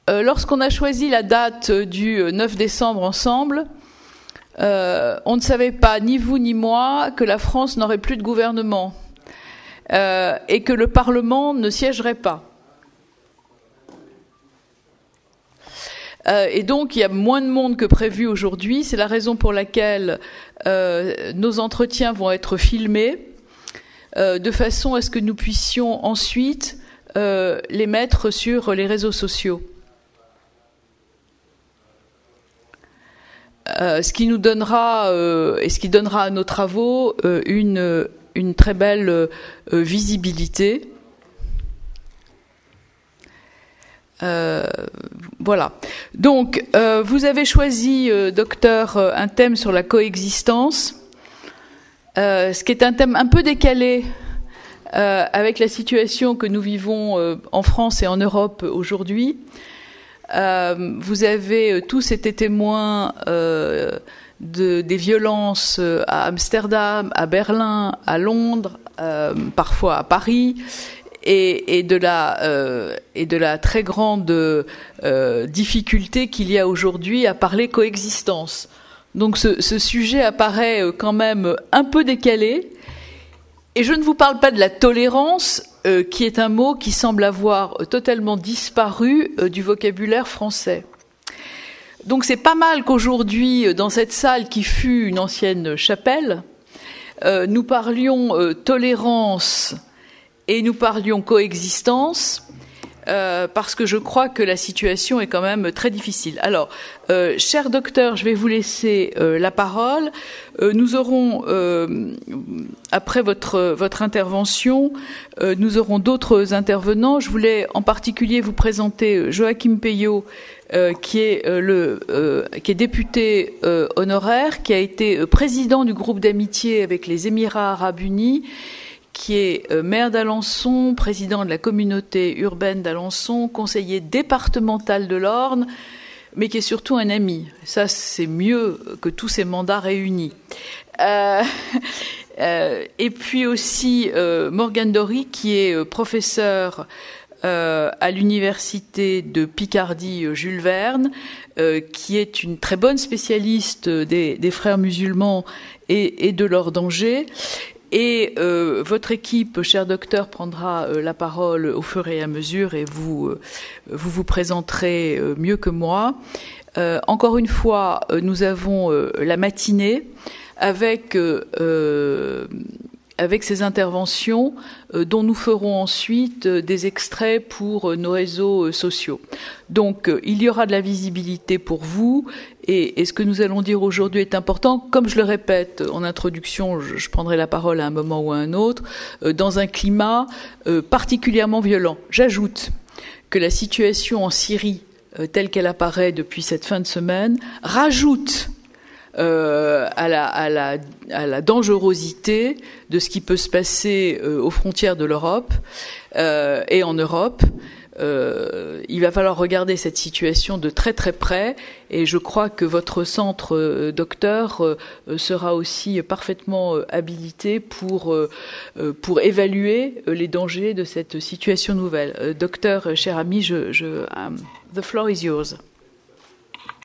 Lorsqu'on a choisi la date du 9 décembre ensemble, on ne savait pas, ni vous ni moi, que la France n'aurait plus de gouvernement et que le Parlement ne siégerait pas. Et donc, il y a moins de monde que prévu aujourd'hui. C'est la raison pour laquelle nos entretiens vont être filmés, de façon à ce que nous puissions ensuite les mettre sur les réseaux sociaux. Ce qui nous donnera, et ce qui donnera à nos travaux une très belle visibilité. Voilà. Donc, vous avez choisi, docteur, un thème sur la coexistence, ce qui est un thème un peu décalé avec la situation que nous vivons en France et en Europe aujourd'hui. Vous avez tous été témoins des violences à Amsterdam, à Berlin, à Londres, parfois à Paris, et de la très grande difficulté qu'il y a aujourd'hui à parler coexistence. Donc ce sujet apparaît quand même un peu décalé. Et je ne vous parle pas de la tolérance, qui est un mot qui semble avoir totalement disparu du vocabulaire français. Donc c'est pas mal qu'aujourd'hui, dans cette salle qui fut une ancienne chapelle, nous parlions tolérance et nous parlions coexistence, parce que je crois que la situation est quand même très difficile. Alors, cher docteur, je vais vous laisser la parole. Nous aurons, après votre intervention, nous aurons d'autres intervenants. Je voulais en particulier vous présenter Joachim Peillot, qui est député honoraire, qui a été président du groupe d'amitié avec les Émirats arabes unis, qui est maire d'Alençon, président de la communauté urbaine d'Alençon, conseiller départemental de l'Orne, mais qui est surtout un ami. Ça, c'est mieux que tous ces mandats réunis. Et puis aussi Morgane Dory, qui est professeur à l'université de Picardie Jules Verne, qui est une très bonne spécialiste des frères musulmans et de leurs dangers. Et votre équipe, cher docteur, prendra la parole au fur et à mesure et vous présenterez mieux que moi. Encore une fois, nous avons la matinée avec ces interventions dont nous ferons ensuite des extraits pour nos réseaux sociaux. Donc, il y aura de la visibilité pour vous et ce que nous allons dire aujourd'hui est important. Comme je le répète en introduction, je prendrai la parole à un moment ou à un autre, dans un climat particulièrement violent. J'ajoute que la situation en Syrie, telle qu'elle apparaît depuis cette fin de semaine, rajoute à la dangerosité de ce qui peut se passer aux frontières de l'Europe et en Europe. Il va falloir regarder cette situation de très très près et je crois que votre centre, docteur, sera aussi parfaitement habilité pour évaluer les dangers de cette situation nouvelle. Docteur, cher ami, the floor is yours.